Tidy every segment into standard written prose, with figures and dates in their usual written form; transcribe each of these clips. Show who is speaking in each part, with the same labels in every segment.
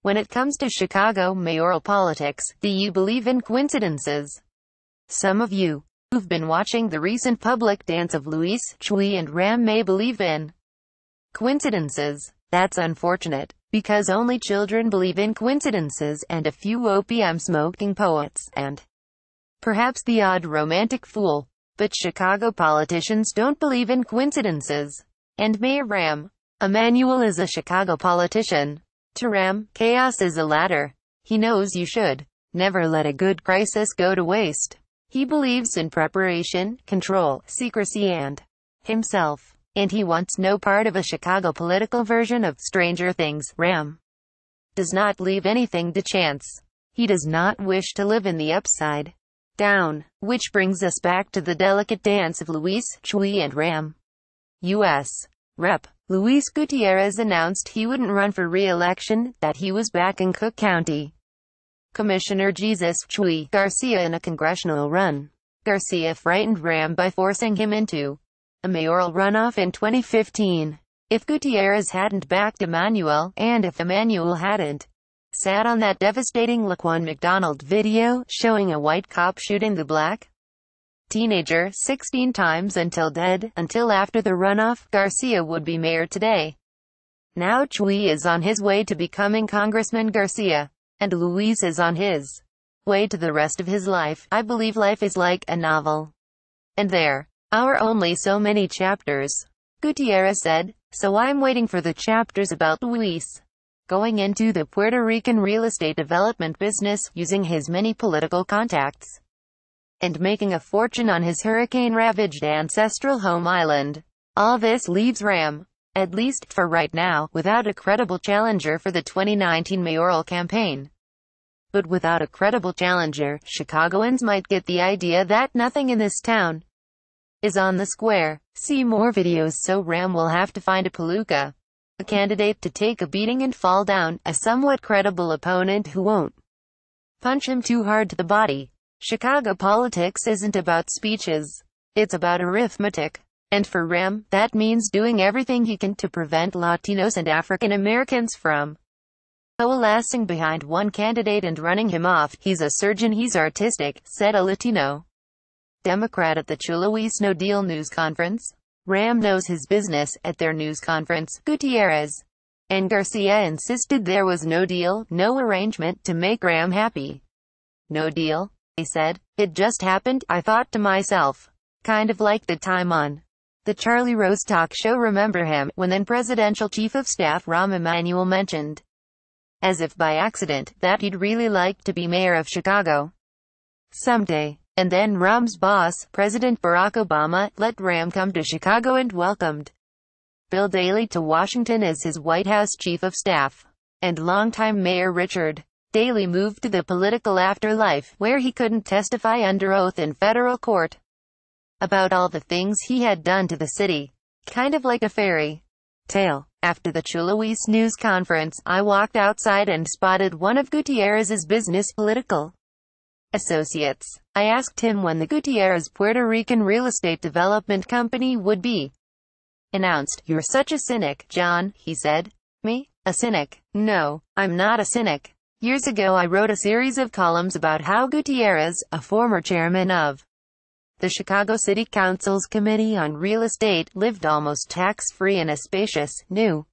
Speaker 1: When it comes to Chicago mayoral politics, do you believe in coincidences? Some of you who've been watching the recent public dance of Luis, Chuy and Rahm may believe in coincidences. That's unfortunate, because only children believe in coincidences, and a few opium-smoking poets, and perhaps the odd romantic fool. But Chicago politicians don't believe in coincidences. And Mayor Rahm Emanuel is a Chicago politician. To Rahm, chaos is a ladder. He knows you should never let a good crisis go to waste. He believes in preparation, control, secrecy, and himself. And he wants no part of a Chicago political version of Stranger Things. Rahm does not leave anything to chance. He does not wish to live in the upside down. Which brings us back to the delicate dance of Luis, Chuy and Rahm. U.S. Rep. Luis Gutierrez announced he wouldn't run for re-election, that he was backing Cook County Commissioner Jesus Chuy Garcia in a congressional run. Garcia frightened Rahm by forcing him into a mayoral runoff in 2015. If Gutierrez hadn't backed Emanuel, and if Emanuel hadn't sat on that devastating Laquan McDonald video, showing a white cop shooting the black teenager 16 times until after the runoff, Garcia would be mayor today. Now Chuy is on his way to becoming Congressman Garcia, and Luis is on his way to the rest of his life. I believe life is like a novel, and there are only so many chapters, Gutierrez said, so I'm waiting for the chapters about Luis going into the Puerto Rican real estate development business, using his many political contacts, and making a fortune on his hurricane-ravaged ancestral home island. All this leaves Rahm, at least for right now, without a credible challenger for the 2019 mayoral campaign. But without a credible challenger, Chicagoans might get the idea that nothing in this town is on the square. See more videos. So Rahm will have to find a palooka, a candidate to take a beating and fall down, a somewhat credible opponent who won't punch him too hard to the body. Chicago politics isn't about speeches. It's about arithmetic. And for Rahm, that means doing everything he can to prevent Latinos and African Americans from coalescing behind one candidate and running him off. He's a surgeon, he's artistic, said a Latino Democrat at the Luis No Deal news conference. Rahm knows his business. At their news conference, Gutierrez and Garcia insisted there was no deal, no arrangement to make Rahm happy. No deal? They said. It just happened. I thought to myself, kind of like the time on the Charlie Rose talk show. Remember him, when then presidential chief of staff Rahm Emanuel mentioned, as if by accident, that he'd really like to be mayor of Chicago someday. And then Rahm's boss, President Barack Obama, let Rahm come to Chicago and welcomed Bill Daley to Washington as his White House chief of staff. And longtime Mayor Richard Daley moved to the political afterlife, where he couldn't testify under oath in federal court about all the things he had done to the city. Kind of like a fairy tale. After the Luis news conference, I walked outside and spotted one of Gutierrez's business political associates. I asked him when the Gutierrez Puerto Rican real estate development company would be announced. You're such a cynic, John, he said. Me? A cynic? No, I'm not a cynic. Years ago I wrote a series of columns about how Gutierrez, a former chairman of the Chicago City Council's Committee on Real Estate, lived almost tax-free in a spacious, new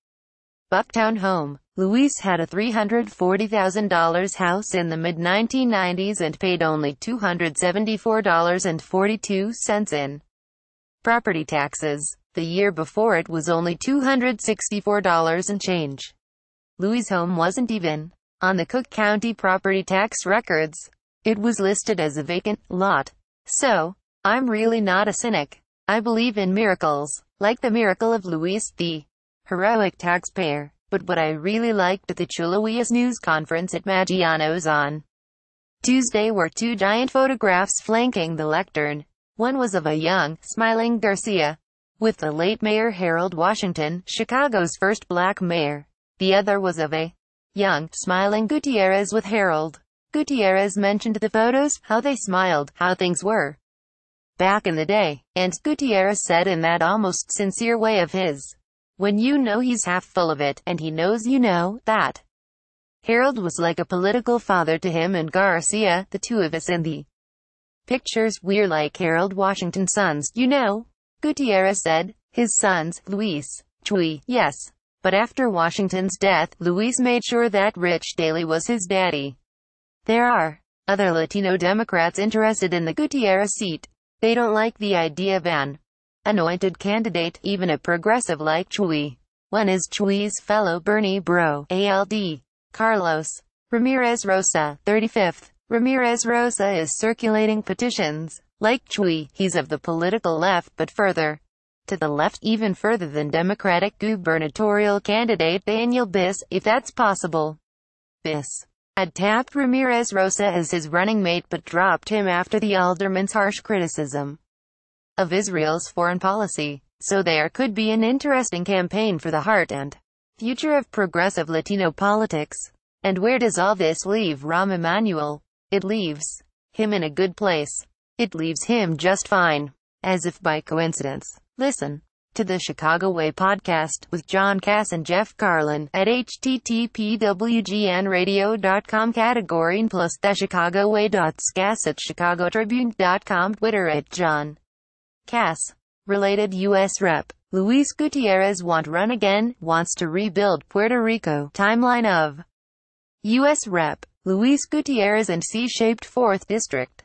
Speaker 1: Bucktown home. Luis had a $340,000 house in the mid-1990s and paid only $274.42 in property taxes. The year before it was only $264 and change. Luis' home wasn't even on the Cook County property tax records. It was listed as a vacant lot. So, I'm really not a cynic. I believe in miracles, like the miracle of Luis, the heroic taxpayer. But what I really liked at the Luis news conference at Maggiano's on Tuesday were two giant photographs flanking the lectern. One was of a young, smiling Garcia, with the late Mayor Harold Washington, Chicago's first black mayor. The other was of a young, smiling Gutierrez with Harold. Gutierrez mentioned the photos, how they smiled, how things were back in the day. And Gutierrez said in that almost sincere way of his, when you know he's half full of it, and he knows you know that. Harold was like a political father to him and Garcia, the two of us in the pictures. We're like Harold Washington's sons, you know, Gutierrez said. His sons, Luis, Chuy, yes. But after Washington's death, Luis made sure that Rich Daley was his daddy. There are other Latino Democrats interested in the Gutierrez seat. They don't like the idea of an anointed candidate, even a progressive like Chuy. One is Chuy's fellow Bernie bro, ALD, Carlos Ramirez Rosa, 35th. Ramirez Rosa is circulating petitions. Like Chuy, he's of the political left, but further to the left, even further than Democratic gubernatorial candidate Daniel Biss, if that's possible. Biss had tapped Ramirez Rosa as his running mate but dropped him after the alderman's harsh criticism of Israel's foreign policy. So there could be an interesting campaign for the heart and future of progressive Latino politics. And where does all this leave Rahm Emanuel? It leaves him in a good place. It leaves him just fine. As if by coincidence. Listen to the Chicago Way podcast with John Cass and Jeff Carlin at http://wgnradio.com category and plus the chicagoway.scass at chicagotribune.com Twitter at John Cass. Related U.S. Rep. Luis Gutierrez won't run again, wants to rebuild Puerto Rico. Timeline of U.S. Rep. Luis Gutierrez and C-shaped 4th District.